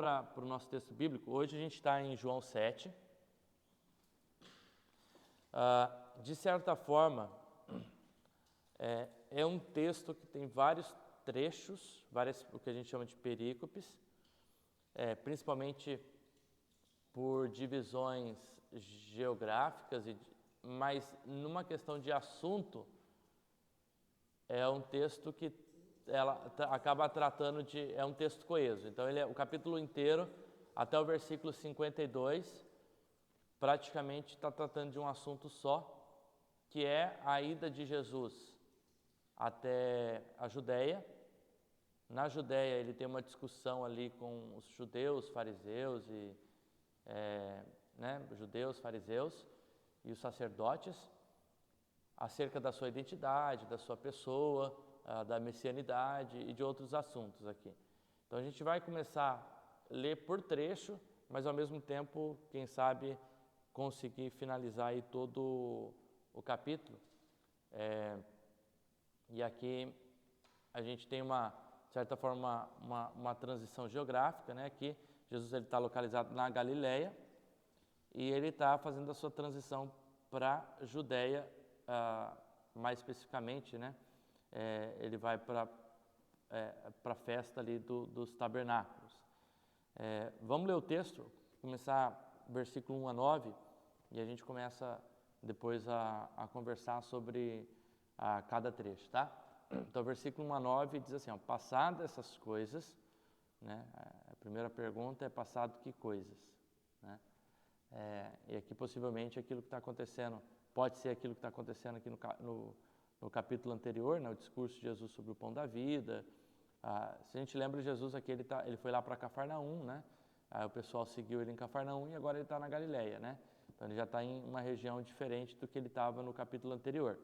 Para o nosso texto bíblico, hoje a gente está em João 7. De certa forma, é um texto que tem vários trechos, o que a gente chama de perícopes, principalmente por divisões geográficas, mas numa questão de assunto, é um texto que ela acaba tratando de... é um texto coeso. Então, o capítulo inteiro, até o versículo 52, praticamente está tratando de um assunto só, que é a ida de Jesus até a Judéia. Na Judéia, ele tem uma discussão ali com os judeus, fariseus e os sacerdotes, acerca da sua identidade, da sua pessoa, da messianidade e de outros assuntos aqui. Então a gente vai começar a ler por trecho, mas ao mesmo tempo, quem sabe, conseguir finalizar aí todo o capítulo. E aqui a gente tem de certa forma, uma transição geográfica, né? Aqui Jesus está localizado na Galileia e ele está fazendo a sua transição para a Judéia, mais especificamente, né? Ele vai para a festa ali dos tabernáculos. Vamos ler o texto, começar versículo 1 a 9, e a gente começa depois a conversar sobre cada trecho, tá? Então, versículo 1 a 9 diz assim, passado essas coisas, né? A primeira pergunta é passado que coisas, né? E aqui possivelmente aquilo que está acontecendo, pode ser aquilo que está acontecendo aqui no capítulo anterior, né, o discurso de Jesus sobre o pão da vida. Se a gente lembra, Jesus aqui, ele foi lá para Cafarnaum, né? Aí o pessoal seguiu ele em Cafarnaum e agora ele está na Galileia, né? Então ele já está em uma região diferente do que ele estava no capítulo anterior.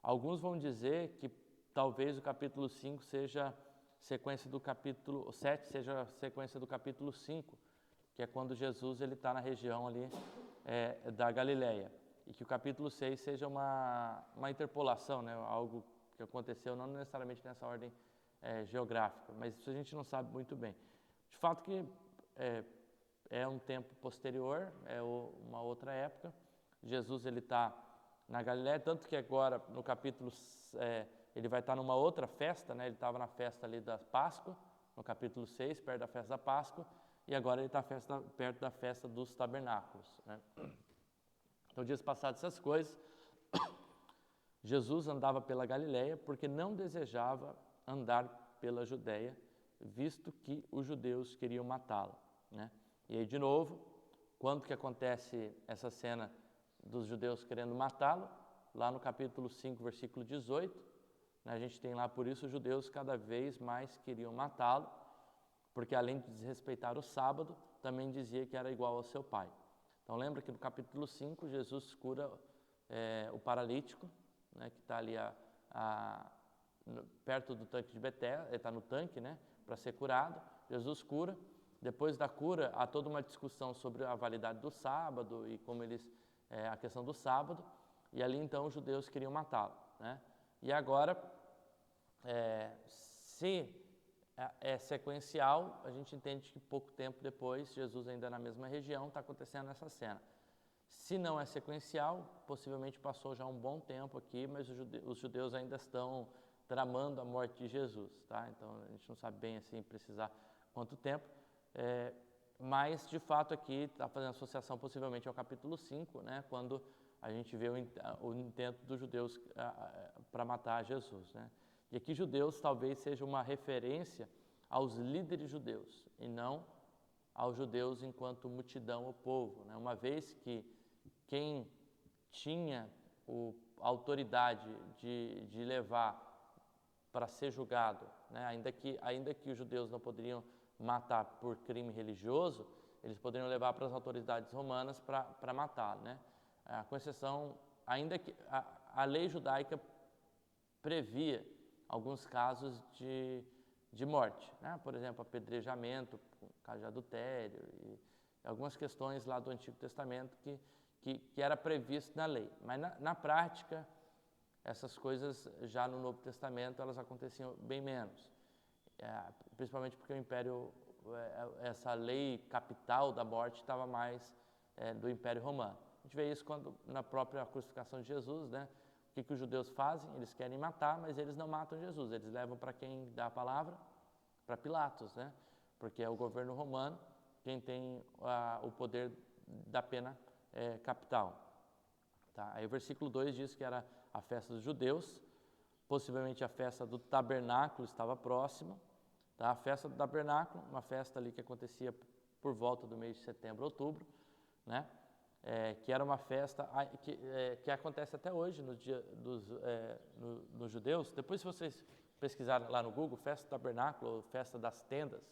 Alguns vão dizer que talvez o capítulo 5 seja sequência do capítulo, o 7 seja sequência do capítulo 5, que é quando Jesus ele está na região ali da Galileia. E que o capítulo 6 seja uma interpolação, né? Algo que aconteceu não necessariamente nessa ordem geográfica, mas isso a gente não sabe muito bem. De fato que é um tempo posterior, uma outra época. Jesus ele está na Galileia, tanto que agora no capítulo ele vai estar numa outra festa, né? Ele estava na festa ali da Páscoa, no capítulo 6, perto da festa da Páscoa, e agora ele está perto da festa dos tabernáculos, né? Então, dias passados essas coisas, Jesus andava pela Galileia porque não desejava andar pela Judéia, visto que os judeus queriam matá-lo, né? E aí, de novo, quando que acontece essa cena dos judeus querendo matá-lo? Lá no capítulo 5, versículo 18, né, a gente tem lá, por isso os judeus cada vez mais queriam matá-lo, porque além de desrespeitar o sábado, também dizia que era igual ao seu pai. Então lembra que no capítulo 5, Jesus cura o paralítico, né, que está ali perto do tanque de Betesda, ele está no tanque, né, para ser curado. Jesus cura. Depois da cura, há toda uma discussão sobre a validade do sábado e como a questão do sábado, e ali então os judeus queriam matá-lo, né? E agora, se é sequencial, a gente entende que pouco tempo depois, Jesus ainda na mesma região, está acontecendo essa cena. Se não é sequencial, possivelmente passou já um bom tempo aqui, mas os judeus ainda estão tramando a morte de Jesus, tá? Então a gente não sabe bem assim precisar quanto tempo, mas de fato aqui está fazendo associação possivelmente ao capítulo 5, né? Quando a gente vê o intento dos judeus para matar Jesus, né? E aqui judeus talvez seja uma referência aos líderes judeus e não aos judeus enquanto multidão ou povo, né? Uma vez que quem tinha a autoridade de levar para ser julgado, né? Ainda que os judeus não poderiam matar por crime religioso, eles poderiam levar para as autoridades romanas para matar, né? Com exceção, ainda que a lei judaica previa alguns casos de morte, né? Por exemplo, apedrejamento, caso de adultério e algumas questões lá do Antigo Testamento que era previsto na lei. Mas na prática, essas coisas já no Novo Testamento elas aconteciam bem menos, principalmente porque o Império essa lei capital da morte estava mais do Império Romano. A gente vê isso quando, na própria crucificação de Jesus, né? O que os judeus fazem? Eles querem matar, mas eles não matam Jesus, eles levam para quem dá a palavra, para Pilatos, né? Porque é o governo romano quem tem o poder da pena capital. Tá? Aí o versículo 2 diz que era a festa dos judeus, possivelmente a festa do tabernáculo estava próxima. Tá? A festa do tabernáculo, uma festa ali que acontecia por volta do mês de setembro, outubro, né? Que era uma festa que acontece até hoje nos judeus. Depois, se vocês pesquisarem lá no Google, festa do tabernáculo, ou festa das tendas,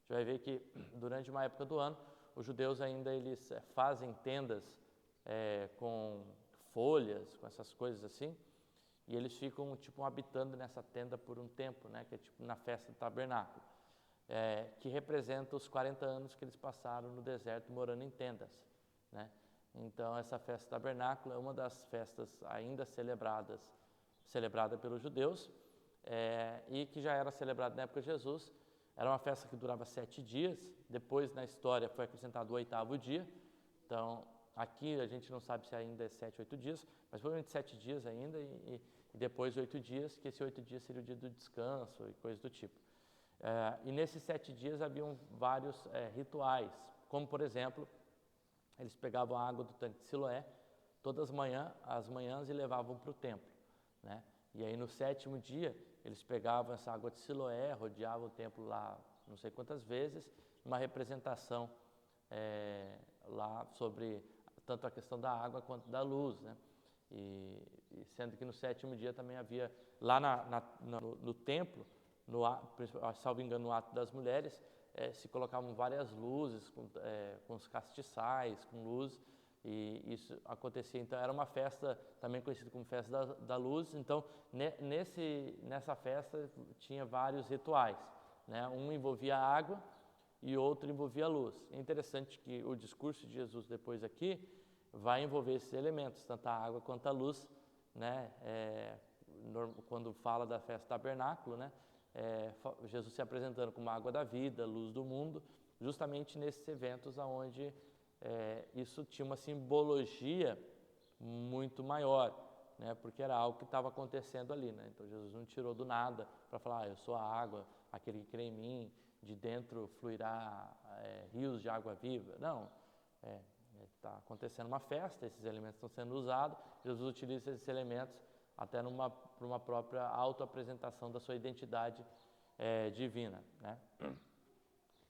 você vai ver que durante uma época do ano, os judeus ainda eles fazem tendas com folhas, com essas coisas assim, e eles ficam tipo habitando nessa tenda por um tempo, né, que é tipo na festa do tabernáculo, que representa os 40 anos que eles passaram no deserto morando em tendas, né? Então essa festa do tabernáculo é uma das festas ainda celebrada pelos judeus, e que já era celebrada na época de Jesus. Era uma festa que durava 7 dias, depois na história foi acrescentado o 8º dia, então aqui a gente não sabe se ainda é 7, 8 dias, mas provavelmente 7 dias ainda e depois 8 dias, que esse 8 dias seria o dia do descanso e coisas do tipo. E nesses 7 dias haviam vários rituais, como por exemplo, eles pegavam a água do tanque de Siloé todas as manhãs e levavam para o templo, né? E aí no 7º dia eles pegavam essa água de Siloé, rodeavam o templo lá não sei quantas vezes, uma representação lá sobre tanto a questão da água quanto da luz, né? E sendo que no 7º dia também havia, lá no templo, salvo engano, no ato das mulheres, se colocavam várias luzes, com os castiçais, com luz, e isso acontecia. Então era uma festa também conhecida como festa da luz. Então nessa festa tinha vários rituais, né? Um envolvia a água e outro envolvia a luz. É interessante que o discurso de Jesus depois aqui vai envolver esses elementos, tanto a água quanto a luz, né? Quando fala da festa do tabernáculo, né? Jesus se apresentando como a água da vida, luz do mundo, justamente nesses eventos onde isso tinha uma simbologia muito maior, né? Porque era algo que estava acontecendo ali, né? Então Jesus não tirou do nada para falar, eu sou a água, aquele que crê em mim, de dentro fluirá rios de água viva. Não, está acontecendo uma festa, esses elementos estão sendo usados, Jesus utiliza esses elementos até para uma própria autoapresentação da sua identidade divina, né?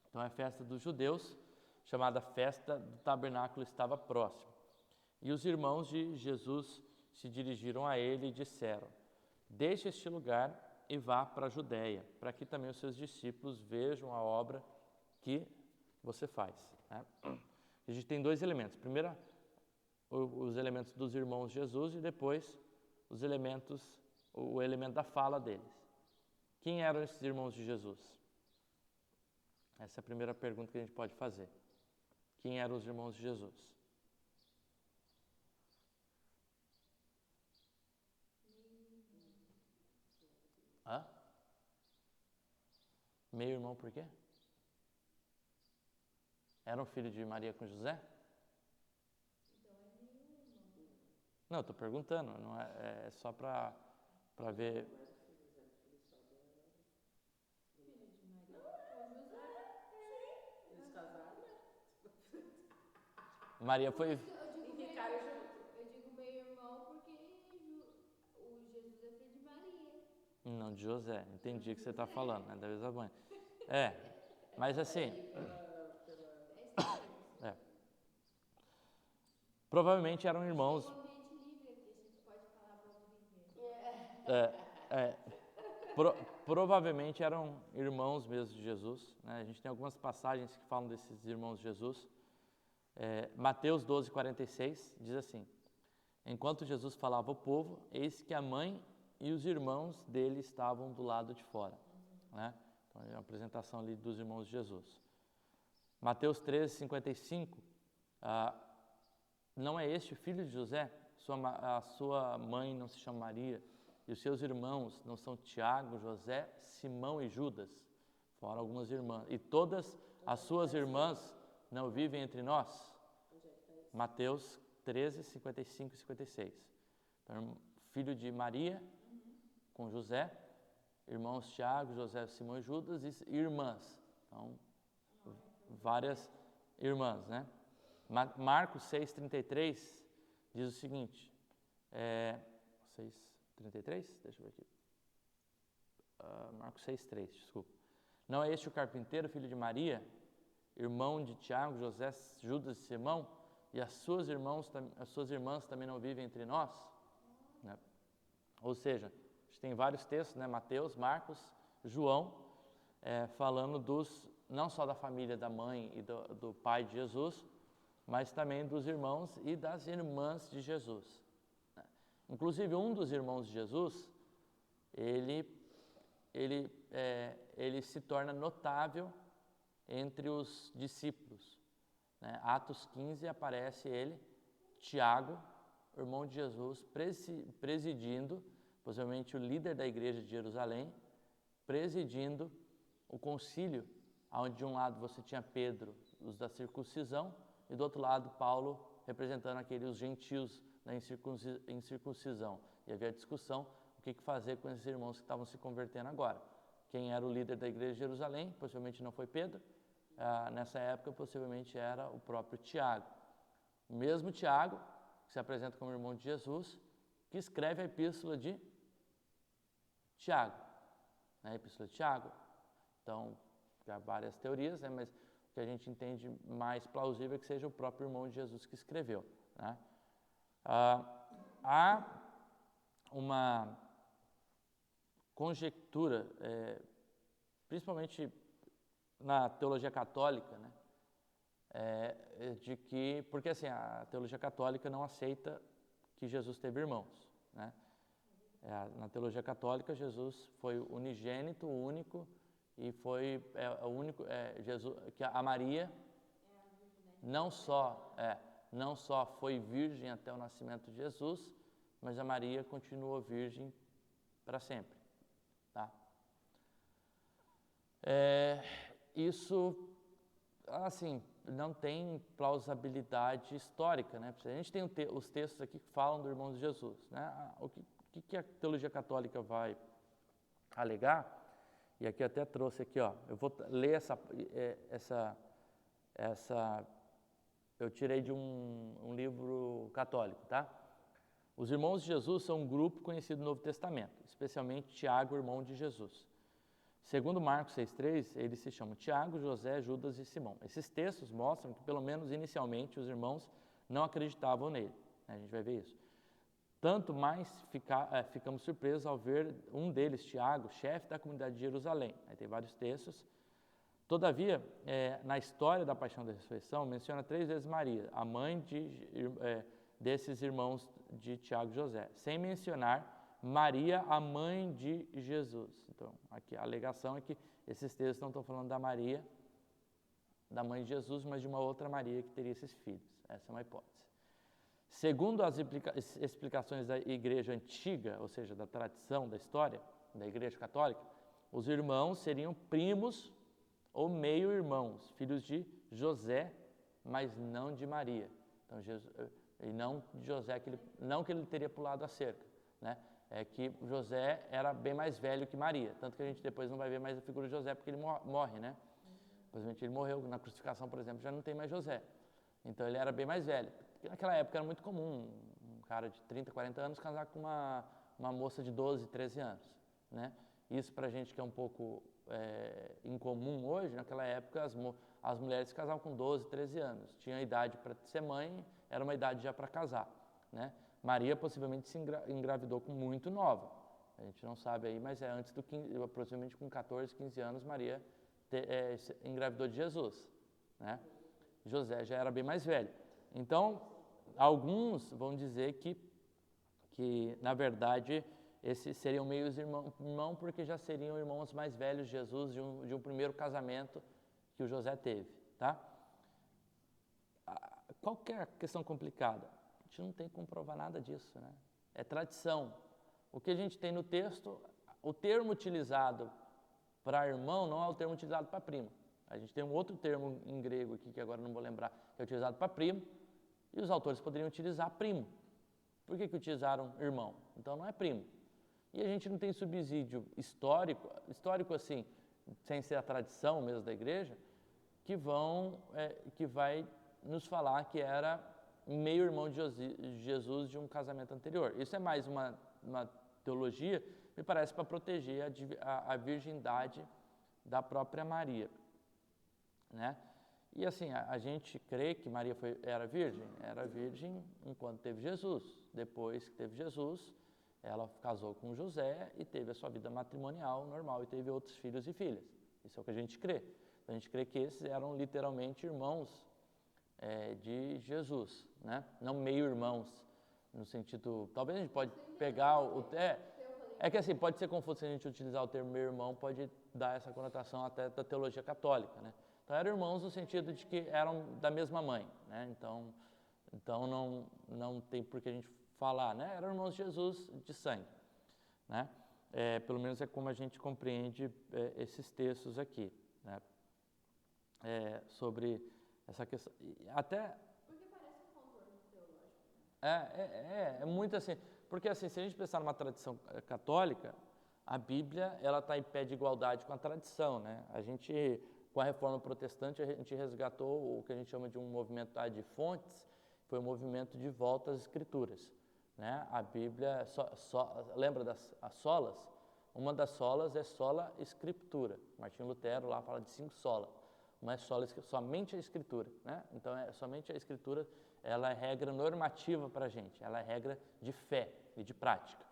Então a festa dos judeus, chamada festa do tabernáculo, estava próxima. E os irmãos de Jesus se dirigiram a ele e disseram, deixe este lugar e vá para a Judéia, para que também os seus discípulos vejam a obra que você faz, né? A gente tem 2 elementos. Primeiro, os elementos dos irmãos de Jesus e depois o elemento da fala deles. Quem eram esses irmãos de Jesus? Essa é a primeira pergunta que a gente pode fazer. Quem eram os irmãos de Jesus? Hã? Meio irmão por quê? Era um filho de Maria com José? Não, estou perguntando, não é só para ver. Maria foi. Eu digo meu irmão porque o Jesus é filho de Maria. Não, de José. Entendi o que você está falando, né? Da mesma mãe. Mas assim. Provavelmente eram irmãos. É um ambiente livre aqui, a gente pode falar vamos viver. Provavelmente eram irmãos mesmo de Jesus, né? A gente tem algumas passagens que falam desses irmãos de Jesus. Mateus 12:46 diz assim, enquanto Jesus falava ao povo, eis que a mãe e os irmãos dele estavam do lado de fora, né? Então é uma apresentação ali dos irmãos de Jesus. Mateus 13:55, não é este o filho de José? A sua mãe não se chama Maria? E os seus irmãos não são Tiago, José, Simão e Judas? fora algumas irmãs. E todas as suas irmãs não vivem entre nós? Mateus 13, 55 e 56. Então, filho de Maria com José, irmãos Tiago, José, Simão e Judas e irmãs. Então, várias irmãs, né? Marcos 6,33 diz o seguinte, 6,33? Deixa eu ver aqui. Marcos 6,3, desculpa. Não é este o carpinteiro, filho de Maria, irmão de Tiago, José, Judas e Simão, e as suas irmãs também não vivem entre nós? Né? Ou seja, a gente tem vários textos, né? Mateus, Marcos, João, falando não só da família da mãe e do pai de Jesus, mas também dos irmãos e das irmãs de Jesus. Né? Inclusive, um dos irmãos de Jesus, ele se torna notável entre os discípulos. Né? Atos 15 aparece ele, Tiago, irmão de Jesus, presidindo, possivelmente o líder da igreja de Jerusalém, presidindo o concílio, onde de um lado você tinha Pedro, os da circuncisão, e do outro lado Paulo, representando os gentios na incircuncisão. E havia discussão o que fazer com esses irmãos que estavam se convertendo agora. Quem era o líder da igreja de Jerusalém, possivelmente não foi Pedro, nessa época possivelmente era o próprio Tiago. O mesmo Tiago, que se apresenta como irmão de Jesus, que escreve a epístola de Tiago. A epístola de Tiago. Então, há várias teorias, né, mas o que a gente entende mais plausível é que seja o próprio irmão de Jesus que escreveu. Né? Há uma conjectura, principalmente na teologia católica, né, de que, porque assim, a teologia católica não aceita que Jesus teve irmãos. Né? Na teologia católica, Jesus foi unigênito, único, e foi o único, Jesus, que a Maria não só foi virgem até o nascimento de Jesus, mas a Maria continuou virgem para sempre. Tá? Isso, assim, não tem plausibilidade histórica, né? A gente tem os textos aqui que falam do irmão de Jesus, né? O que a teologia católica vai alegar? E aqui até trouxe aqui, ó, eu vou ler essa eu tirei de um livro católico, tá? Os irmãos de Jesus são um grupo conhecido no Novo Testamento, especialmente Tiago, irmão de Jesus. Segundo Marcos 6,3, eles se chamam Tiago, José, Judas e Simão. Esses textos mostram que, pelo menos inicialmente, os irmãos não acreditavam nele. A gente vai ver isso. Tanto mais ficamos surpresos ao ver um deles, Tiago, chefe da comunidade de Jerusalém. Aí tem vários textos. Todavia, na história da paixão da ressurreição, menciona 3 vezes Maria, a mãe desses irmãos de Tiago e José, sem mencionar Maria, a mãe de Jesus. Então, aqui a alegação é que esses textos não estão falando da Maria, da mãe de Jesus, mas de uma outra Maria que teria esses filhos. Essa é uma hipótese. Segundo as explicações da igreja antiga, ou seja, da tradição, da história da igreja católica, os irmãos seriam primos ou meio-irmãos, filhos de José, mas não de Maria. Então, e não de José, não que ele teria pulado a cerca, né? É que José era bem mais velho que Maria, tanto que a gente depois não vai ver mais a figura de José porque ele morre, né? Provavelmente ele morreu, na crucificação, por exemplo, já não tem mais José. Então ele era bem mais velho. Porque naquela época era muito comum um cara de 30, 40 anos casar com uma moça de 12, 13 anos, né? Isso pra gente que é um pouco incomum hoje, naquela época as mulheres se casavam com 12, 13 anos. Tinha a idade para ser mãe, era uma idade já para casar, né? Maria possivelmente se engravidou com muito nova. A gente não sabe aí, mas antes do 15, aproximadamente com 14, 15 anos, Maria engravidou de Jesus, né? José já era bem mais velho. Então, alguns vão dizer que na verdade, esses seriam meios irmão porque já seriam irmãos mais velhos de Jesus, de um primeiro casamento que o José teve, tá? Qualquer questão complicada, a gente não tem como provar nada disso, né? É tradição. O que a gente tem no texto, o termo utilizado para irmão não é o termo utilizado para primo. A gente tem um outro termo em grego aqui, que agora não vou lembrar, que é utilizado para primo, e os autores poderiam utilizar primo. Por que utilizaram irmão? Então não é primo. E a gente não tem subsídio histórico assim, sem ser a tradição mesmo da igreja, que vai nos falar que era meio-irmão de Jesus de um casamento anterior. Isso é mais uma teologia, me parece, para proteger a virgindade da própria Maria, né? E assim, a gente crê que Maria era virgem enquanto teve Jesus. Depois que teve Jesus, ela casou com José e teve a sua vida matrimonial normal e teve outros filhos e filhas. Isso é o que a gente crê. A gente crê que esses eram literalmente irmãos de Jesus, né? Não meio-irmãos, no sentido... Talvez a gente pode pegar É que assim, pode ser confuso se a gente utilizar o termo meio-irmão, pode dar essa conotação até da teologia católica, né? Então eram irmãos no sentido de que eram da mesma mãe, né? Então não tem por que a gente falar, né? Eram irmãos de Jesus de sangue, né? Pelo menos é como a gente compreende esses textos aqui, né? Sobre essa questão, até... Porque parece um contorno teológico, né? É muito assim, porque assim, se a gente pensar numa tradição católica, a Bíblia, ela está em pé de igualdade com a tradição, né? A gente, com a Reforma Protestante, a gente resgatou o que a gente chama de um movimento de fontes, foi um movimento de volta às Escrituras, né? A Bíblia, lembra das solas? Uma das solas é sola Scriptura. Martinho Lutero lá fala de 5 sola, mas somente a Escritura, né? Então, somente a Escritura, ela é regra normativa para a gente, ela é regra de fé e de prática,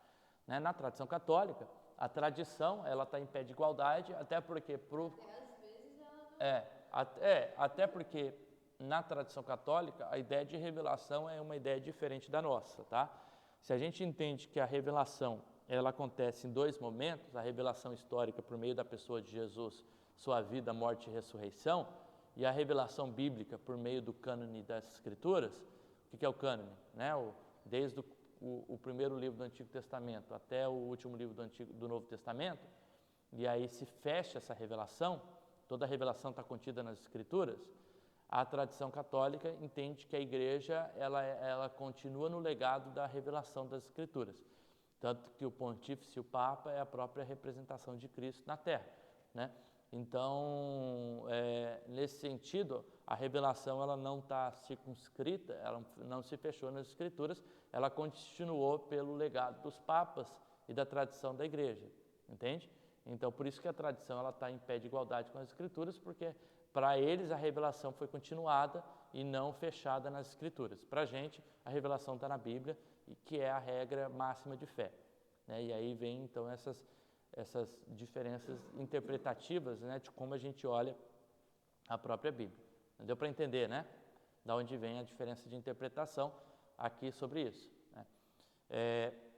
né? Na tradição católica, a tradição, ela está em pé de igualdade, até porque... Até porque na tradição católica, a ideia de revelação é uma ideia diferente da nossa, tá? Se a gente entende que a revelação, ela acontece em 2 momentos, a revelação histórica por meio da pessoa de Jesus, sua vida, morte e ressurreição, e a revelação bíblica por meio do cânone das Escrituras. O que é o cânone? Né? Desde o primeiro livro do Antigo Testamento até o último livro do Novo Testamento, e aí se fecha essa revelação, toda a revelação está contida nas Escrituras. A tradição católica entende que a igreja ela continua no legado da revelação das Escrituras, tanto que o pontífice, o Papa, é a própria representação de Cristo na Terra, né? Então, nesse sentido, a revelação ela não está circunscrita, ela não se fechou nas Escrituras, ela continuou pelo legado dos papas e da tradição da igreja, entende? Então, por isso que a tradição ela está em pé de igualdade com as Escrituras, porque para eles a revelação foi continuada e não fechada nas Escrituras. Para a gente, a revelação está na Bíblia, que é a regra máxima de fé, né? E aí vem então essas diferenças interpretativas, né, de como a gente olha a própria Bíblia. Deu para entender, né? Da onde vem a diferença de interpretação aqui sobre isso, né?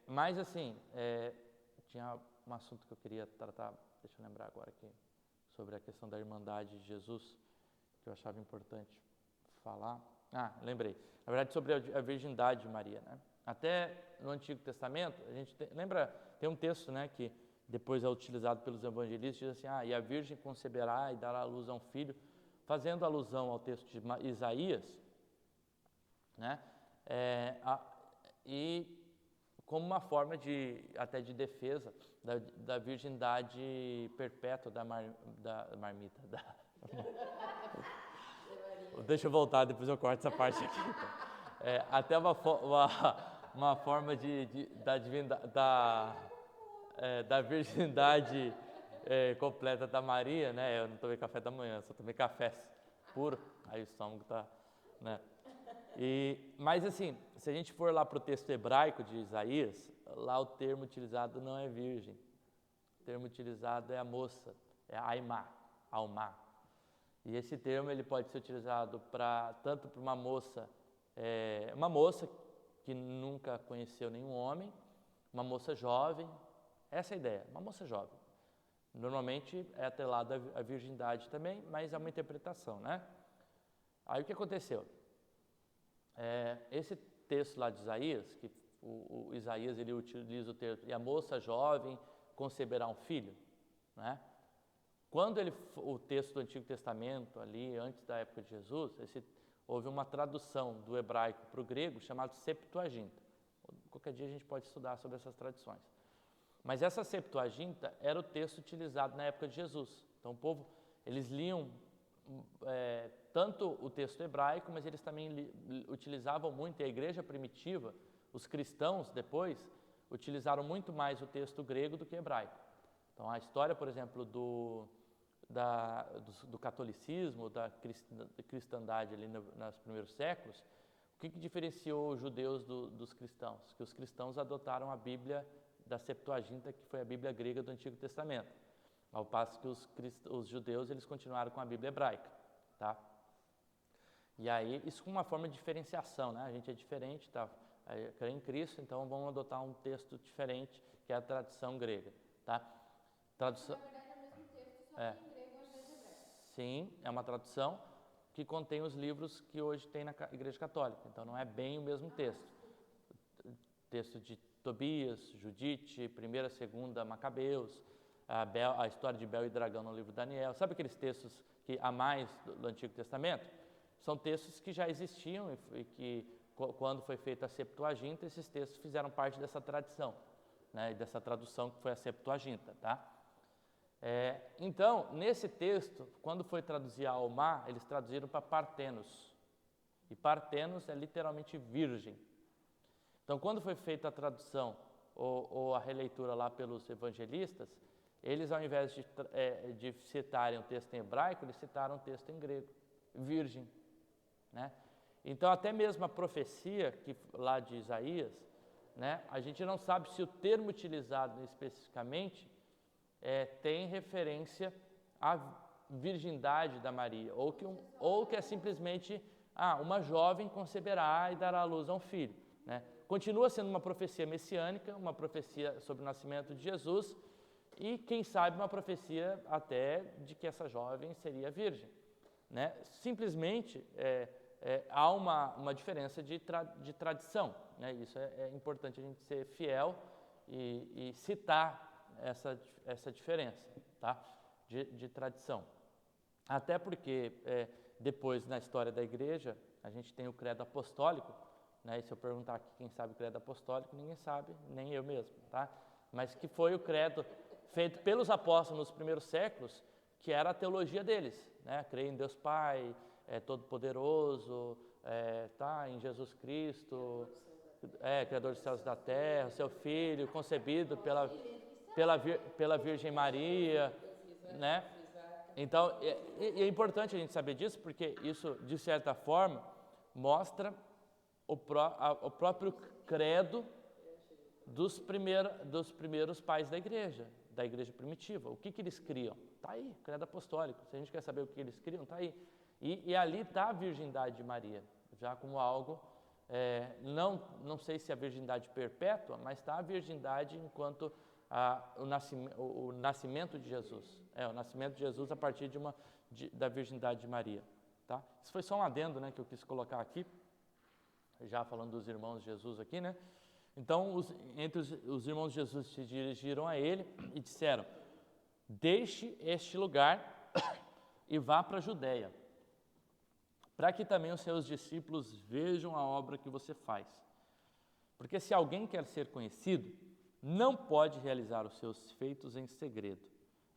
Mas assim, tinha um assunto que eu queria tratar, deixa eu lembrar agora aqui, sobre a questão da Irmandade de Jesus, que eu achava importante falar. Lembrei. Na verdade, sobre a virgindade de Maria, né? Até no Antigo Testamento, a gente lembra, tem um texto, né, que depois é utilizado pelos evangelistas, diz assim, e a virgem conceberá e dará à luz a um filho, fazendo alusão ao texto de Isaías, né? E como uma forma até de defesa da virgindade perpétua da marmita. Deixa eu voltar, depois eu corto essa parte aqui. Até uma forma da virgindade completa da Maria, né? Eu não tomei café da manhã, só tomei café puro, aí o estômago está, né? Mas assim, se a gente for lá para o texto hebraico de Isaías, lá o termo utilizado não é virgem, o termo utilizado é a moça, é Aimá, Almá. E esse termo ele pode ser utilizado tanto para uma moça que nunca conheceu nenhum homem, uma moça jovem, essa é a ideia, uma moça jovem. Normalmente é atrelado à virgindade também, mas é uma interpretação, né? Aí o que aconteceu? Esse texto lá de Isaías, que o Isaías ele utiliza o termo, e a moça jovem conceberá um filho, né? quando o texto do Antigo Testamento, ali antes da época de Jesus, houve uma tradução do hebraico para o grego chamada Septuaginta. Qualquer dia a gente pode estudar sobre essas tradições. Mas essa Septuaginta era o texto utilizado na época de Jesus. Então o povo, eles liam tanto o texto hebraico, mas eles também utilizavam muito, e a igreja primitiva, os cristãos depois, utilizaram muito mais o texto grego do que hebraico. Então a história, por exemplo, do catolicismo, da cristandade ali nos primeiros séculos, o que diferenciou os judeus dos cristãos? Que os cristãos adotaram a Bíblia da Septuaginta, que foi a Bíblia grega do Antigo Testamento, ao passo que os judeus eles continuaram com a Bíblia hebraica, tá? E aí, isso com uma forma de diferenciação, né? A gente é diferente, tá? Crê em Cristo, então vamos adotar um texto diferente, que é a tradição grega, tá? Tradução... Na verdade, é o mesmo texto, só que em grego ao invés de hebraico. Sim, é uma tradução que contém os livros que hoje tem na Igreja Católica, então não é bem o mesmo texto. Texto de Tobias, Judite, 1ª, 2ª, Macabeus, a história de Bel e Dragão no livro de Daniel. Sabe aqueles textos que há mais do Antigo Testamento? São textos que já existiam e que, quando foi feita a Septuaginta, esses textos fizeram parte dessa tradição, né, dessa tradução que foi a Septuaginta, tá? Então, nesse texto, quando foi traduzir a Alma, eles traduziram para Partenos. E Partenos é literalmente virgem. Então, quando foi feita a tradução ou a releitura lá pelos evangelistas, eles, ao invés de citarem o texto em hebraico, eles citaram o texto em grego, virgem, né? Então, até mesmo a profecia lá de Isaías, né, a gente não sabe se o termo utilizado especificamente tem referência à virgindade da Maria, ou que é simplesmente uma jovem conceberá e dará à luz a um filho, né? Continua sendo uma profecia messiânica, uma profecia sobre o nascimento de Jesus e, quem sabe, uma profecia até de que essa jovem seria virgem, né? Simplesmente há uma diferença de tradição, né? Isso é importante a gente ser fiel e citar essa diferença, tá? de tradição. Até porque depois, na história da igreja, a gente tem o credo apostólico, né? E se eu perguntar aqui quem sabe o credo apostólico, ninguém sabe, nem eu mesmo, tá? Mas que foi o credo feito pelos apóstolos nos primeiros séculos, que era a teologia deles, né? Crer em Deus Pai, Todo-Poderoso, tá? Em Jesus Cristo, Criador dos céus e da terra, seu Filho, concebido pela Virgem Maria, né? Então, é importante a gente saber disso, porque isso, de certa forma, mostra o próprio credo dos primeiros pais da igreja primitiva. O que eles criam? Está aí, credo apostólico. Se a gente quer saber o que eles criam, está aí. E ali está a virgindade de Maria, já como algo, não sei se a virgindade perpétua, mas está a virgindade enquanto o nascimento de Jesus. O nascimento de Jesus a partir da virgindade de Maria. Tá? Isso foi só um adendo, né, que eu quis colocar aqui, já falando dos irmãos de Jesus aqui, né? Então, entre os irmãos de Jesus se dirigiram a ele e disseram: deixe este lugar e vá para a Judéia, para que também os seus discípulos vejam a obra que você faz. Porque se alguém quer ser conhecido, não pode realizar os seus feitos em segredo.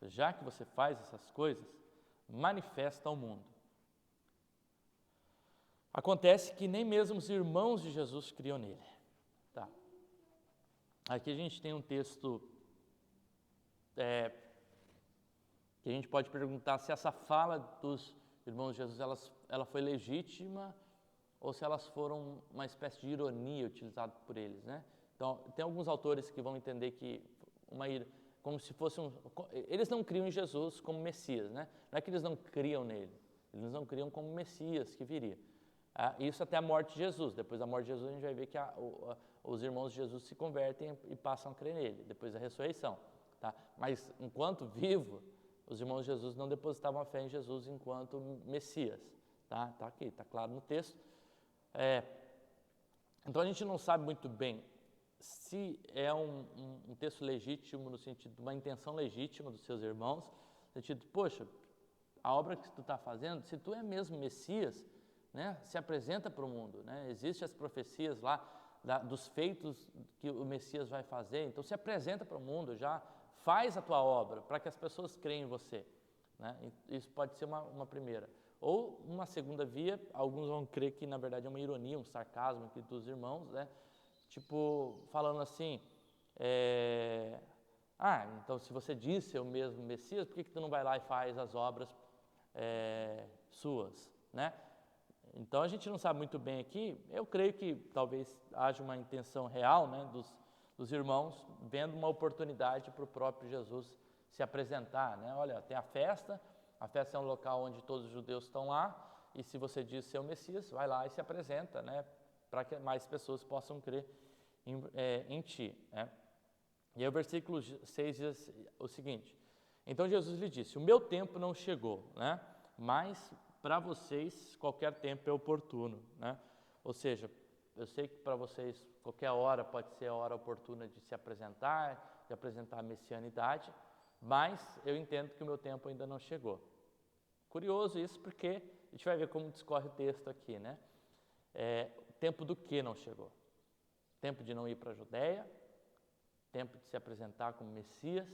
Já que você faz essas coisas, manifesta ao mundo. Acontece que nem mesmo os irmãos de Jesus criam nele. Tá. Aqui a gente tem um texto que a gente pode perguntar se essa fala dos irmãos de Jesus ela foi legítima ou se elas foram uma espécie de ironia utilizada por eles, né? Então, tem alguns autores que vão entender que como se fosse eles não criam em Jesus como Messias, né? Não é que eles não criam nele, eles não criam como Messias que viria. Isso até a morte de Jesus. Depois da morte de Jesus, a gente vai ver que os irmãos de Jesus se convertem e passam a crer nele, depois da ressurreição. Tá? Mas, enquanto vivo, os irmãos de Jesus não depositavam a fé em Jesus enquanto Messias. Tá aqui, está claro no texto. Então, a gente não sabe muito bem se é um texto legítimo, no sentido de uma intenção legítima dos seus irmãos, sentido, poxa, a obra que tu está fazendo, se tu é mesmo Messias, né, se apresenta para o mundo, né? Existem as profecias lá dos feitos que o Messias vai fazer, então se apresenta para o mundo, já faz a tua obra para que as pessoas creem em você, né? Isso pode ser uma primeira. Ou uma segunda via, alguns vão crer que na verdade é uma ironia, um sarcasmo aqui dos irmãos, né? Tipo, falando assim, então se você diz ser o mesmo Messias, por que tu não vai lá e faz as obras suas, né? Então a gente não sabe muito bem aqui, eu creio que talvez haja uma intenção real, né, dos irmãos, vendo uma oportunidade para o próprio Jesus se apresentar, né? Olha, tem a festa é um local onde todos os judeus estão lá, e se você diz ser o Messias, vai lá e se apresenta, né, para que mais pessoas possam crer em ti, né? E aí o versículo 6 diz o seguinte: então Jesus lhe disse, o meu tempo não chegou, né, mas para vocês qualquer tempo é oportuno, né? Ou seja, eu sei que para vocês qualquer hora pode ser a hora oportuna de se apresentar, de apresentar a messianidade, mas eu entendo que o meu tempo ainda não chegou. Curioso isso, porque a gente vai ver como discorre o texto aqui, né? Tempo do que não chegou? Tempo de não ir para a Judéia, tempo de se apresentar como Messias,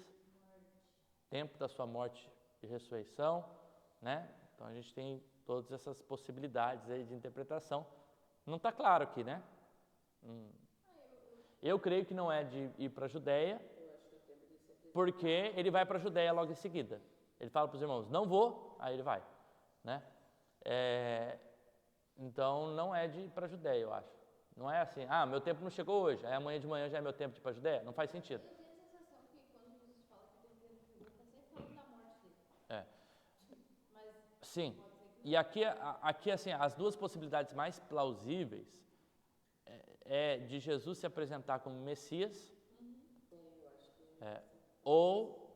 tempo da sua morte e ressurreição, né? Então a gente tem todas essas possibilidades aí de interpretação. Não está claro aqui, né? Eu creio que não é de ir para a Judéia, porque ele vai para a Judéia logo em seguida. Ele fala para os irmãos, não vou, aí ele vai, né? Então não é de ir para a Judéia, eu acho. Não é assim, meu tempo não chegou hoje, aí amanhã de manhã já é meu tempo de ir para a Judéia. Não faz sentido. Eu tenho a sensação que quando Jesus fala que o tempo dele chegou, está sempre falando da morte dele. Mas sim. pode ser que E aqui assim, as duas possibilidades mais plausíveis é de Jesus se apresentar como Messias, ou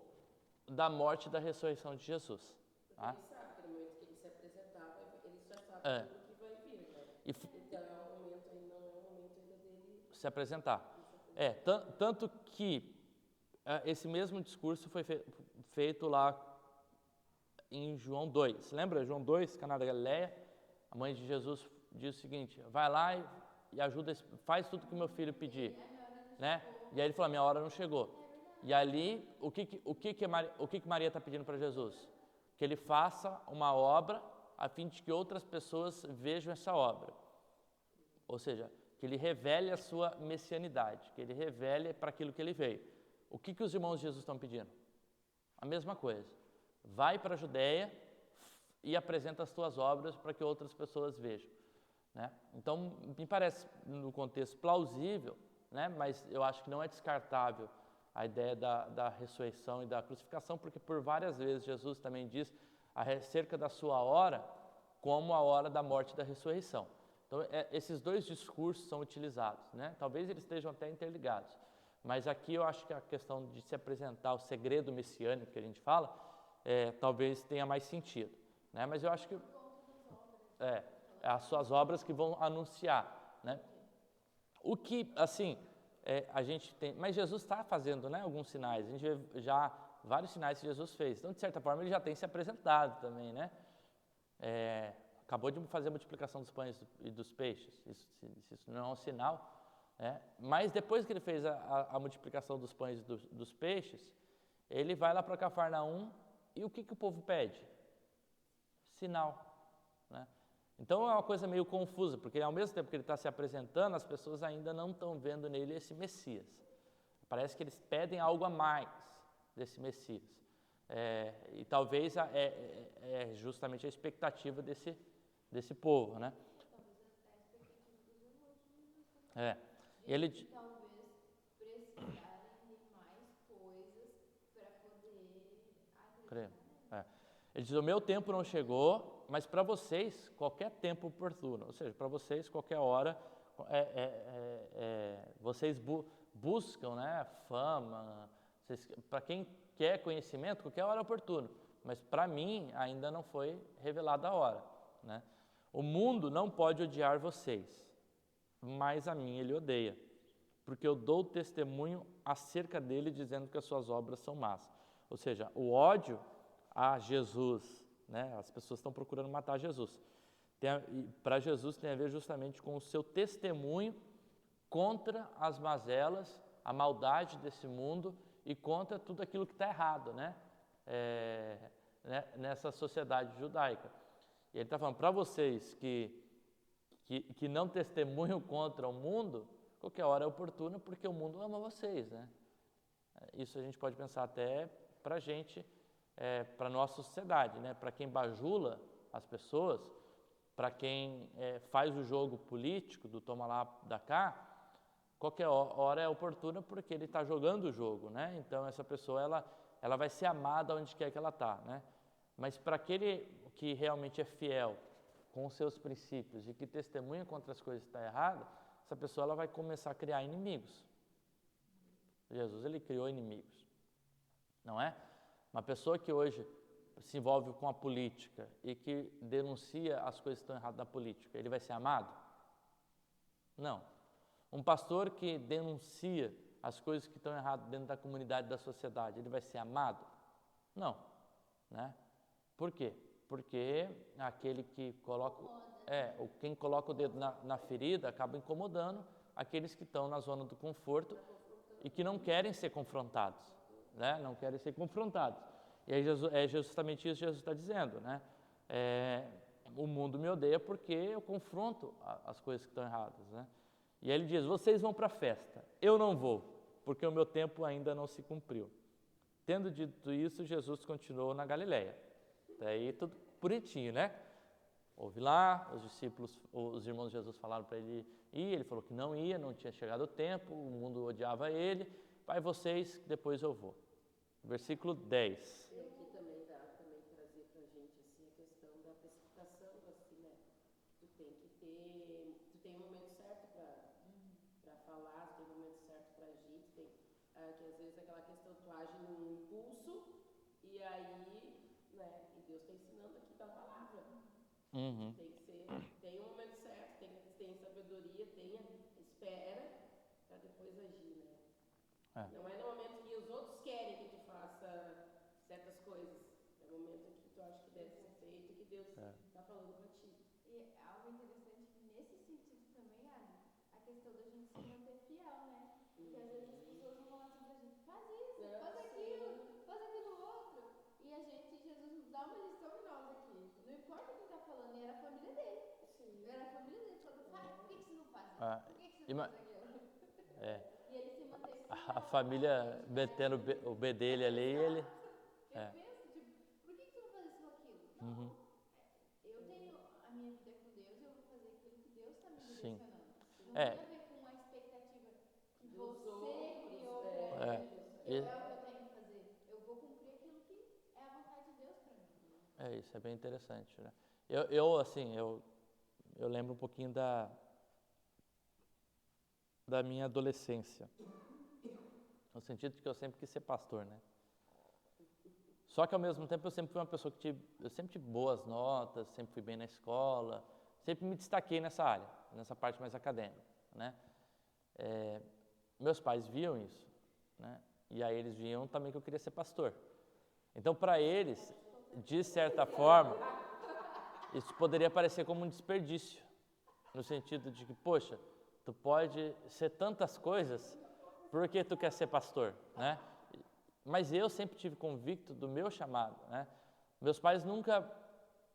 da morte e da ressurreição de Jesus. Porque ele sabe que no momento que ele se apresentar, ele já sabe tudo que vai vir, né? Então é um momento ainda, não é um momento ainda dele se apresentar. Tanto que esse mesmo discurso foi feito lá em João 2. Lembra? João 2, Caná da Galileia, a mãe de Jesus diz o seguinte, vai lá e ajuda, faz tudo que meu filho pedir, né? E aí ele falou, minha hora não chegou. E ali, o que Maria está pedindo para Jesus? Que ele faça uma obra a fim de que outras pessoas vejam essa obra. Ou seja, que ele revele a sua messianidade, que ele revele para aquilo que ele veio. O que os irmãos de Jesus estão pedindo? A mesma coisa. Vai para a Judéia e apresenta as tuas obras para que outras pessoas vejam, né? Então, me parece, no contexto, plausível, né? Mas eu acho que não é descartável a ideia da ressurreição e da crucificação, porque por várias vezes Jesus também diz acerca da sua hora como a hora da morte e da ressurreição. Então, esses dois discursos são utilizados, né? Talvez eles estejam até interligados, mas aqui eu acho que a questão de se apresentar o segredo messiânico que a gente fala, talvez tenha mais sentido, né? Mas eu acho que as suas obras que vão anunciar, né? O que, assim, a gente tem, mas Jesus está fazendo, né, alguns sinais, a gente vê já vários sinais que Jesus fez, então de certa forma ele já tem se apresentado também, né? Acabou de fazer a multiplicação dos pães e dos peixes, isso não é um sinal, né? Mas depois que ele fez a multiplicação dos pães e dos peixes, ele vai lá para Cafarnaum e o que o povo pede? Sinal, né? Então é uma coisa meio confusa, porque ao mesmo tempo que ele está se apresentando, as pessoas ainda não estão vendo nele esse Messias. Parece que eles pedem algo a mais desse Messias. E talvez justamente a expectativa desse povo, né? E ele talvez precisarem de mais coisas para poder acreditar. Ele diz, o meu tempo não chegou, mas para vocês, qualquer tempo oportuno. Ou seja, para vocês, qualquer hora, vocês buscam, né, fama. Para quem quer conhecimento, qualquer hora é oportuno. Mas para mim, ainda não foi revelada a hora, né? O mundo não pode odiar vocês, mas a mim ele odeia, porque eu dou testemunho acerca dele, dizendo que as suas obras são más. Ou seja, o ódio a Jesus, né? As pessoas estão procurando matar Jesus. Para Jesus tem a ver justamente com o seu testemunho contra as mazelas, a maldade desse mundo e contra tudo aquilo que está errado, né? Nessa sociedade judaica. E ele está falando, para vocês que não testemunham contra o mundo, qualquer hora é oportuna, porque o mundo ama vocês, né? Isso a gente pode pensar até para a gente, para a nossa sociedade, né? Para quem bajula as pessoas, para quem faz o jogo político do toma lá, dá cá, qualquer hora é oportuna porque ele está jogando o jogo, né? Então essa pessoa ela vai ser amada onde quer que ela está, né? Mas para aquele que realmente é fiel com os seus princípios e que testemunha contra as coisas que estão erradas, essa pessoa ela vai começar a criar inimigos. Jesus, ele criou inimigos, não é? Uma pessoa que hoje se envolve com a política e que denuncia as coisas que estão erradas na política, ele vai ser amado? Não. Um pastor que denuncia as coisas que estão erradas dentro da comunidade, da sociedade, ele vai ser amado? Não, né? Por quê? Porque aquele que coloca, quem coloca o dedo na ferida acaba incomodando aqueles que estão na zona do conforto e que não querem ser confrontados, né? Não querem ser confrontados. E aí é justamente isso que Jesus está dizendo, né? O mundo me odeia porque eu confronto as coisas que estão erradas, né? E aí ele diz, vocês vão para a festa, eu não vou, porque o meu tempo ainda não se cumpriu. Tendo dito isso, Jesus continuou na Galileia. Daí tudo bonitinho, né? Houve lá, os discípulos, os irmãos de Jesus falaram para ele ir, ele falou que não ia, não tinha chegado o tempo, o mundo odiava ele, vai vocês, depois eu vou. Versículo 10. E aqui também dá também trazer para a gente assim, a questão da precipitação, assim, né? Tu tem um momento certo para falar, tu tem um momento certo para agir, tu tem, que às vezes aquela questão, tu age num impulso e aí, né? E Deus está ensinando aqui da palavra. Uhum. Tem um momento certo, tem sabedoria, espera para depois agir, né? Não é no momento que os outros querem que tu faça certas coisas, é o momento que tu acha que deve ser feito e que Deus está falando para ti. E algo interessante que nesse sentido também, Ana, a questão da gente se manter fiel, né? Porque às vezes as pessoas vão falar assim pra gente, faz isso, faz aquilo outro. E a gente, Jesus dá uma lição em nós aqui. Não importa quem tá falando, e era a família dele. Sim. Era a família dele, falando, por que você não faz isso? Por que você não faz aquilo? E ele se manteve fiel. A família metendo o B dele ali, ele... Eu penso, tipo, por que você não faz isso ou aquilo? Não, eu tenho a minha vida com Deus, eu vou fazer aquilo que Deus está me direcionando. Não tem a ver com a expectativa que você criou pra mim. É o que eu tenho que fazer. Eu vou cumprir aquilo que é a vontade de Deus para mim. Isso é bem interessante, né? Eu lembro um pouquinho da minha adolescência, no sentido de que eu sempre quis ser pastor, né? Só que ao mesmo tempo eu sempre fui uma pessoa eu sempre tive boas notas, sempre fui bem na escola, sempre me destaquei nessa área, nessa parte mais acadêmica, né? Meus pais viam isso, né? E aí eles viam também que eu queria ser pastor. Então para eles, de certa forma, isso poderia parecer como um desperdício, no sentido de que, poxa, tu pode ser tantas coisas, por que tu quer ser pastor, né? Mas eu sempre tive convicto do meu chamado, né? Meus pais nunca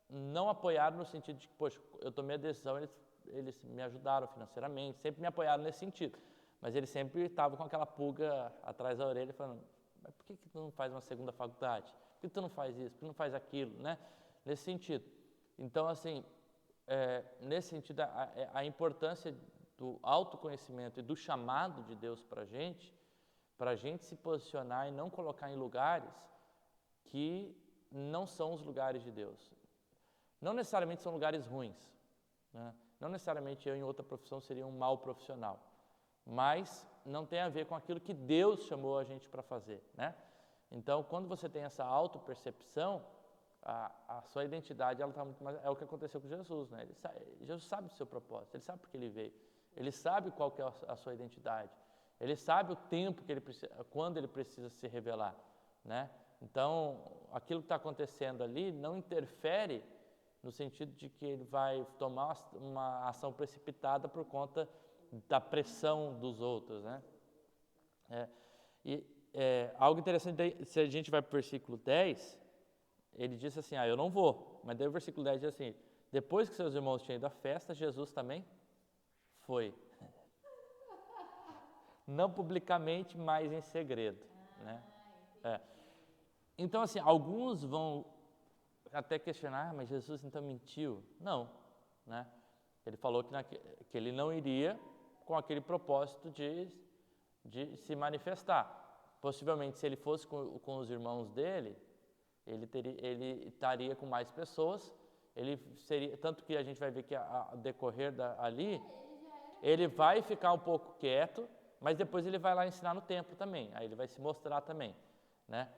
não apoiaram no sentido de que, poxa, eu tomei a decisão, eles me ajudaram financeiramente, sempre me apoiaram nesse sentido. Mas eles sempre estavam com aquela pulga atrás da orelha, falando, mas por que tu não faz uma segunda faculdade? Por que tu não faz isso? Por que tu não faz aquilo, né? Nesse sentido. Então, assim, nesse sentido, a importância do autoconhecimento e do chamado de Deus para a gente se posicionar e não colocar em lugares que não são os lugares de Deus. Não necessariamente são lugares ruins, né? Não necessariamente eu em outra profissão seria um mau profissional, mas não tem a ver com aquilo que Deus chamou a gente para fazer, né? Então, quando você tem essa autopercepção, a sua identidade ela tá muito mais, é o que aconteceu com Jesus, né? Jesus sabe do seu propósito, ele sabe por que ele veio, ele sabe qual que é a sua identidade, ele sabe o tempo que ele precisa, quando ele precisa se revelar, né? Então, aquilo que está acontecendo ali não interfere no sentido de que ele vai tomar uma ação precipitada por conta da pressão dos outros, né? Algo interessante, se a gente vai para o versículo 10, ele disse assim, eu não vou. Mas daí o versículo 10 diz assim, depois que seus irmãos tinham ido à festa, Jesus também foi. Não publicamente, mas em segredo, né? Então, assim, alguns vão até questionar, mas Jesus então mentiu? Não, né? Ele falou que ele não iria com aquele propósito de se manifestar. Possivelmente, se ele fosse com os irmãos dele, ele estaria com mais pessoas, ele seria, tanto que a gente vai ver que a decorrer ali, ele vai ficar um pouco quieto, mas depois ele vai lá ensinar no templo também, aí ele vai se mostrar também, né?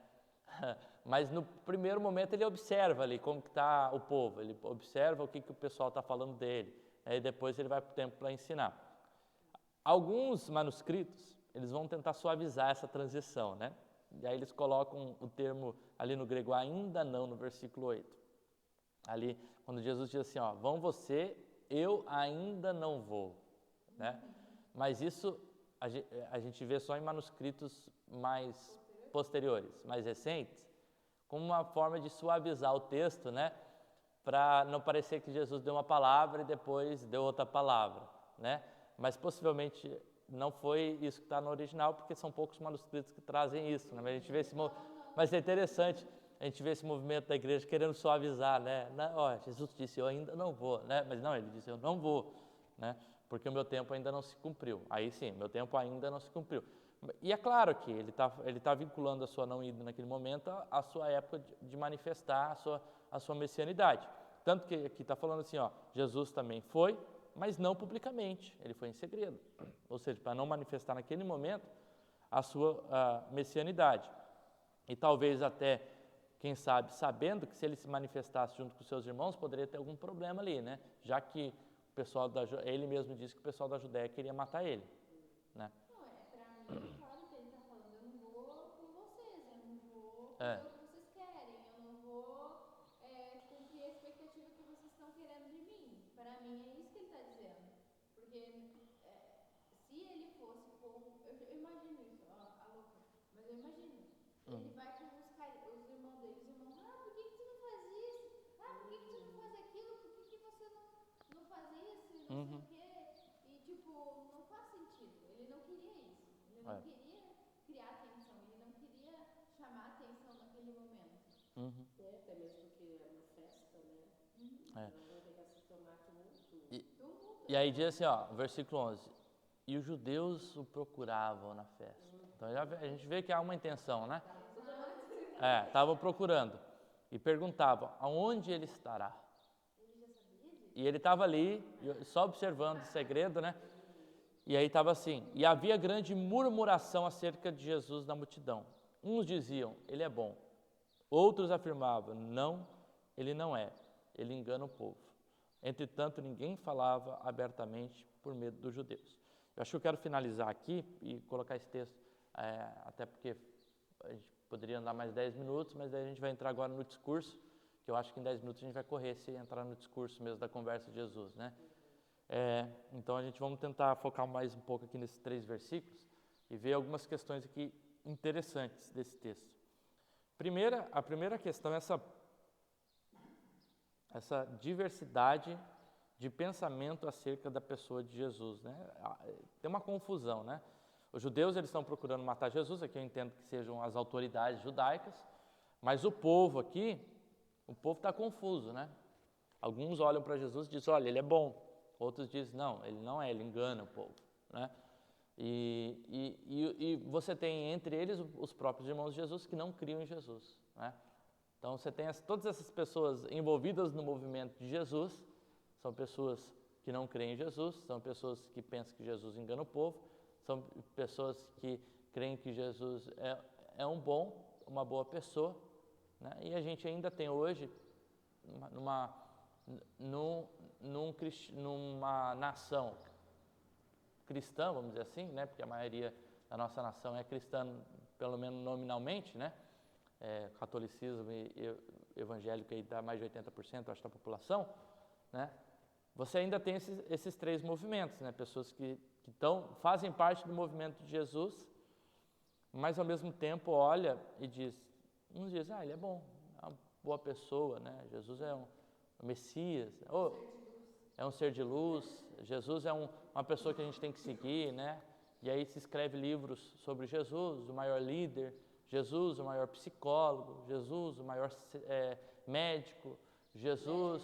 Mas no primeiro momento ele observa ali como que está o povo, ele observa o que o pessoal está falando dele, aí depois ele vai para o templo para ensinar. Alguns manuscritos, eles vão tentar suavizar essa transição, né? E aí eles colocam o termo ali no grego ainda não, no versículo 8. Ali, quando Jesus diz assim, vão você, eu ainda não vou, né? Mas isso a gente vê só em manuscritos mais posteriores, mais recentes, como uma forma de suavizar o texto, né? Para não parecer que Jesus deu uma palavra e depois deu outra palavra, né? Mas possivelmente não foi isso que está no original, porque são poucos manuscritos que trazem isso, né? Mas a gente vê mas é interessante, a gente vê esse movimento da igreja querendo suavizar, né? Jesus disse, eu ainda não vou, né? Mas não, ele disse, eu não vou, né? Porque o meu tempo ainda não se cumpriu. Aí sim, meu tempo ainda não se cumpriu. E é claro que ele tá vinculando a sua não ida naquele momento à sua época de manifestar a sua messianidade. Tanto que aqui está falando assim, Jesus também foi, mas não publicamente, ele foi em segredo. Ou seja, para não manifestar naquele momento a sua messianidade. E talvez até, quem sabe, sabendo que se ele se manifestasse junto com seus irmãos, poderia ter algum problema ali, né? Já que o pessoal ele mesmo disse que o pessoal da Judéia queria matar ele, né? Não, para mim, claro que ele está falando, eu não vou com vocês, eu não vou fazer o que vocês querem, eu não vou cumprir a expectativa que vocês estão querendo de mim. Para mim é isso que ele está dizendo. Porque se ele fosse com. Eu imagino isso, a louca, mas eu imagino. Ele vai com os irmãos dele, os irmãos, por que tu não faz isso? Por que tu não faz aquilo? Por que você não faz isso? E não sei o quê. E tipo, não faz sentido. Ele não queria isso. Ele não queria criar atenção, ele não queria chamar atenção naquele momento. Até mesmo porque era uma festa, né? Então vai pegar se tomar tumulto. E aí diz assim, versículo 11, e os judeus o procuravam na festa. Então a gente vê que há uma intenção, né? Estavam procurando e perguntavam, aonde ele estará? E ele estava ali, só observando o segredo, né? E aí estava assim, e havia grande murmuração acerca de Jesus na multidão. Uns diziam, ele é bom. Outros afirmavam, não, ele não é, ele engana o povo. Entretanto, ninguém falava abertamente por medo dos judeus. Eu acho que eu quero finalizar aqui e colocar esse texto, até porque a gente poderia andar mais 10 minutos, mas daí a gente vai entrar agora no discurso, que eu acho que em 10 minutos a gente vai correr se entrar no discurso mesmo da conversa de Jesus, né? Então a gente vamos tentar focar mais um pouco aqui nesses 3 versículos e ver algumas questões aqui interessantes desse texto. A primeira questão é essa diversidade de pensamento acerca da pessoa de Jesus, né? Tem uma confusão, né? Os judeus eles estão procurando matar Jesus, aqui eu entendo que sejam as autoridades judaicas, mas o povo aqui, o povo está confuso, né? Alguns olham para Jesus e dizem, olha, ele é bom. Outros dizem, não, ele não é, ele engana o povo, né? E você tem entre eles os próprios irmãos de Jesus que não criam em Jesus, né? Então você tem todas essas pessoas envolvidas no movimento de Jesus, são pessoas que não creem em Jesus, são pessoas que pensam que Jesus engana o povo, são pessoas que creem que Jesus é uma boa pessoa, né? E a gente ainda tem hoje, numa nação cristã, vamos dizer assim, né? Porque a maioria da nossa nação é cristã, pelo menos nominalmente, né? catolicismo e evangélico aí dá mais de 80%, acho, da população, né? Você ainda tem esses três movimentos, né? Pessoas que fazem parte do movimento de Jesus, mas ao mesmo tempo olha e uns dizem, ele é bom, é uma boa pessoa, né? Jesus é um Messias, é um ser de luz, Jesus é uma pessoa que a gente tem que seguir, né? E aí se escreve livros sobre Jesus, o maior líder, Jesus, o maior psicólogo, Jesus, o maior médico, Jesus,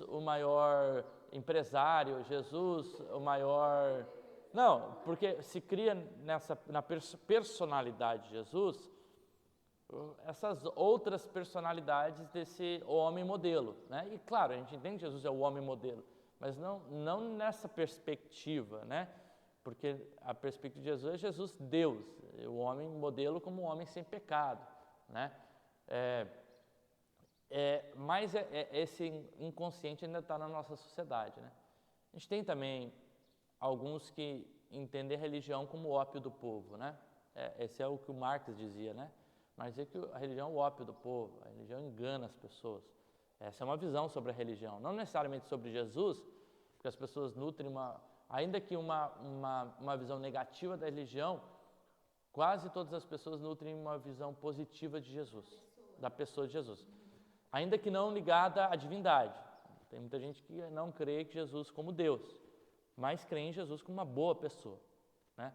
o maior empresário, Jesus, o maior... Não, porque se cria na personalidade de Jesus, essas outras personalidades desse homem modelo, né? E claro, a gente entende que Jesus é o homem modelo, mas não nessa perspectiva, né? Porque a perspectiva de Jesus é Jesus Deus, o homem modelo como um homem sem pecado, né? Mas esse inconsciente ainda está na nossa sociedade, né? A gente tem também alguns que entendem a religião como o ópio do povo, né? Esse é o que o Marx dizia, né? Mas é que a religião é o ópio do povo, a religião engana as pessoas. Essa é uma visão sobre a religião, não necessariamente sobre Jesus, porque as pessoas nutrem ainda que uma visão negativa da religião, quase todas as pessoas nutrem uma visão positiva de Jesus, da pessoa de Jesus. Ainda que não ligada à divindade. Tem muita gente que não crê que Jesus como Deus, mas crê em Jesus como uma boa pessoa, né?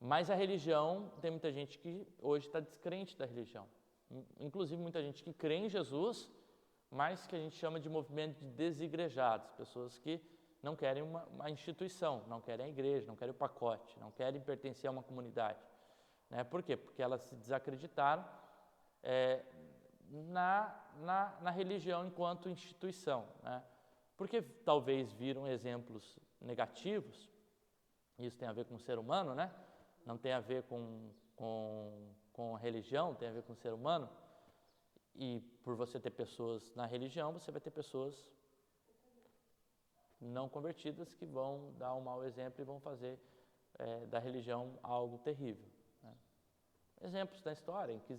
Mas a religião, tem muita gente que hoje está descrente da religião. Inclusive muita gente que crê em Jesus, mas que a gente chama de movimento de desigrejados, pessoas que não querem uma instituição, não querem a igreja, não querem o pacote, não querem pertencer a uma comunidade, né? Por quê? Porque elas se desacreditaram na religião enquanto instituição, né? Porque talvez viram exemplos negativos, isso tem a ver com o ser humano, né? Não tem a ver com a religião, tem a ver com o ser humano. E por você ter pessoas na religião, você vai ter pessoas não convertidas que vão dar um mau exemplo e vão fazer da religião algo terrível, né? Exemplos da história, o que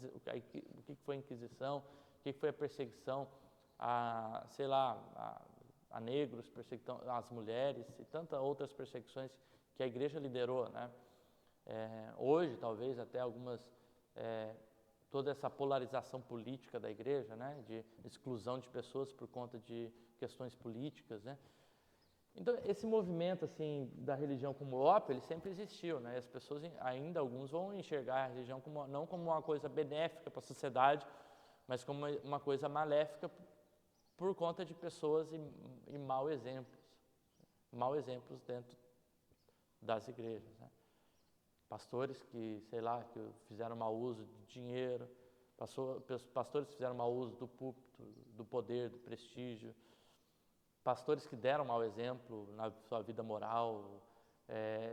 foi a Inquisição, o que foi a perseguição a negros, perseguição às mulheres e tantas outras perseguições que a igreja liderou, né? Hoje, talvez, até toda essa polarização política da igreja, né? De exclusão de pessoas por conta de questões políticas, né? Então, esse movimento, assim, da religião como ópio, ele sempre existiu, né? E as pessoas, ainda alguns, vão enxergar a religião não como uma coisa benéfica para a sociedade, mas como uma coisa maléfica por conta de pessoas e maus exemplos dentro das igrejas, né? Pastores que fizeram mau uso de dinheiro, pastores que fizeram mau uso do púlpito, do poder, do prestígio, pastores que deram mau exemplo na sua vida moral,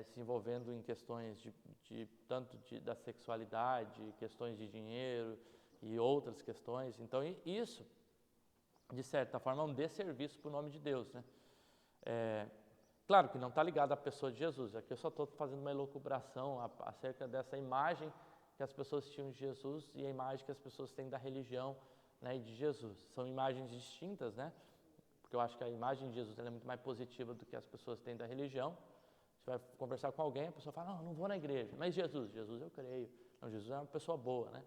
se envolvendo em questões tanto da sexualidade, questões de dinheiro e outras questões. Então, isso, de certa forma, é um desserviço para o nome de Deus, né? Claro que não está ligado à pessoa de Jesus. Aqui eu só estou fazendo uma elucubração acerca dessa imagem que as pessoas tinham de Jesus e a imagem que as pessoas têm da religião, né, e de Jesus. São imagens distintas, né? Porque eu acho que a imagem de Jesus é muito mais positiva do que as pessoas têm da religião. Você vai conversar com alguém, a pessoa fala, não vou na igreja. Mas Jesus eu creio. Não, Jesus é uma pessoa boa, né?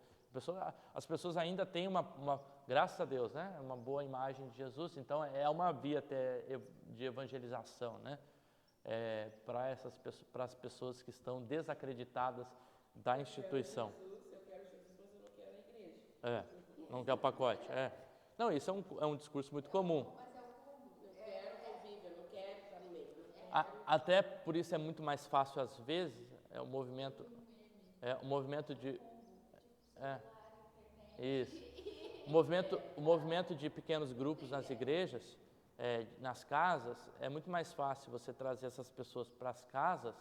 As pessoas ainda têm graças a Deus, né, uma boa imagem de Jesus. Então é uma via até de evangelização, né, para as pessoas que estão desacreditadas da instituição. Eu quero Jesus, mas eu não quero a igreja. Não quer o pacote. Não, isso é um discurso muito comum. Mas é o combo. Eu quero convívio, eu não quero estar no meio. Até por isso é muito mais fácil às vezes o movimento de isso. O movimento de pequenos grupos nas igrejas, nas casas, é muito mais fácil você trazer essas pessoas para as casas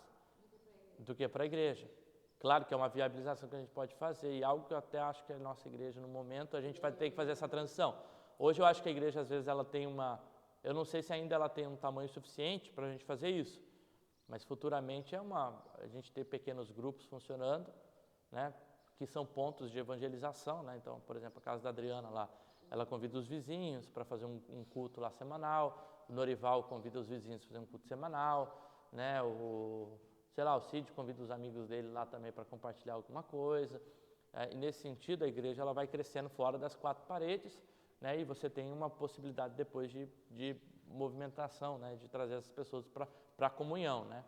do que para a igreja. Claro que é uma viabilização que a gente pode fazer e algo que eu até acho que a nossa igreja, no momento, a gente vai ter que fazer essa transição. Hoje eu acho que a igreja, às vezes, ela tem eu não sei se ainda ela tem um tamanho suficiente para a gente fazer isso, mas futuramente a gente ter pequenos grupos funcionando, né? que são pontos de evangelização, né? Então, por exemplo, a casa da Adriana lá, ela convida os vizinhos para fazer um culto lá semanal, o Norival convida os vizinhos para fazer um culto semanal, né? O Cid convida os amigos dele lá também para compartilhar alguma coisa. E nesse sentido, a igreja ela vai crescendo fora das 4 paredes, né? E você tem uma possibilidade depois de movimentação, né? De trazer essas pessoas para a comunhão, né?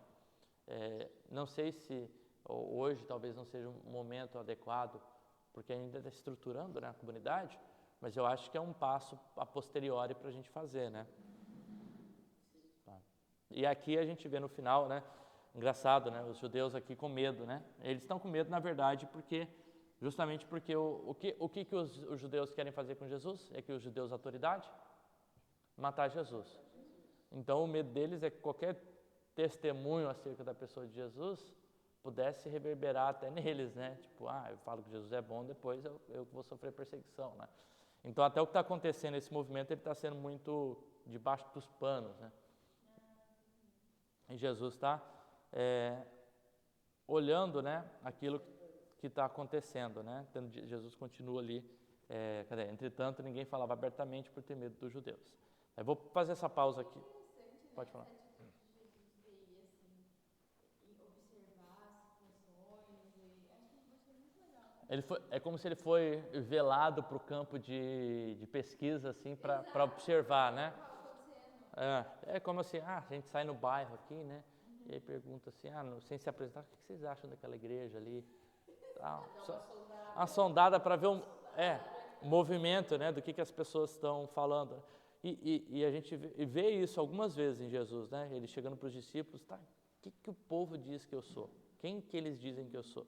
Não sei se hoje talvez não seja um momento adequado, porque ainda está estruturando, né, a comunidade, mas eu acho que é um passo a posteriori para a gente fazer, né? Tá. E aqui a gente vê no final, né? Engraçado, né? Os judeus aqui com medo, né? Eles estão com medo, na verdade, justamente porque o que os judeus querem fazer com Jesus? É que os judeus autoridade? Matar Jesus. Então o medo deles é que qualquer testemunho acerca da pessoa de Jesus pudesse reverberar até neles, né? Tipo, eu falo que Jesus é bom, depois eu vou sofrer perseguição, né? Então até o que está acontecendo nesse movimento, ele está sendo muito debaixo dos panos, né? E Jesus está olhando, né, aquilo que está acontecendo, né? Então, Jesus continua ali, entretanto, ninguém falava abertamente por ter medo dos judeus. Eu vou fazer essa pausa aqui. Pode falar. É como se ele foi velado para o campo de pesquisa, assim, para observar, né? É como assim, a gente sai no bairro aqui, né? E aí pergunta assim, sem se apresentar, o que vocês acham daquela igreja ali? Uma sondada para ver o movimento, né? Do que as pessoas estão falando. E a gente vê isso algumas vezes em Jesus, né? Ele chegando para os discípulos, o que o povo diz que eu sou? Quem que eles dizem que eu sou?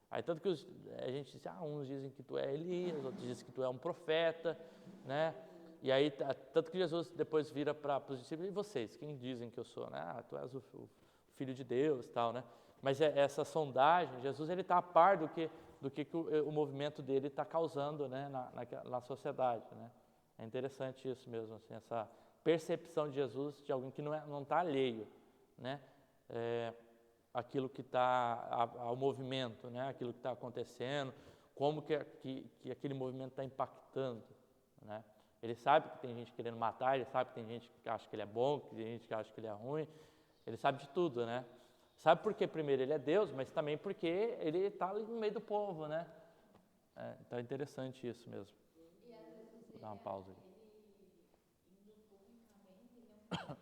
Aí tanto que a gente diz, uns dizem que tu é Elias, outros dizem que tu é um profeta, né? E aí, tanto que Jesus depois vira para os discípulos, e vocês, quem dizem que eu sou? Né? Tu és o Filho de Deus, tal, né? Mas essa sondagem, Jesus ele está a par do que o movimento dele está causando, né? na sociedade, né? É interessante isso mesmo, assim, essa percepção de Jesus de alguém que não está alheio, né? Aquilo que está ao movimento, né? Aquilo que está acontecendo, como que aquele movimento está impactando, né? Ele sabe que tem gente querendo matar, ele sabe que tem gente que acha que ele é bom, que tem gente que acha que ele é ruim, ele sabe de tudo, né? Sabe por que primeiro ele é Deus, mas também porque ele está ali no meio do povo, né? Então é interessante isso mesmo. Vou dar uma pausa aqui. Ele indo publicamente, ele não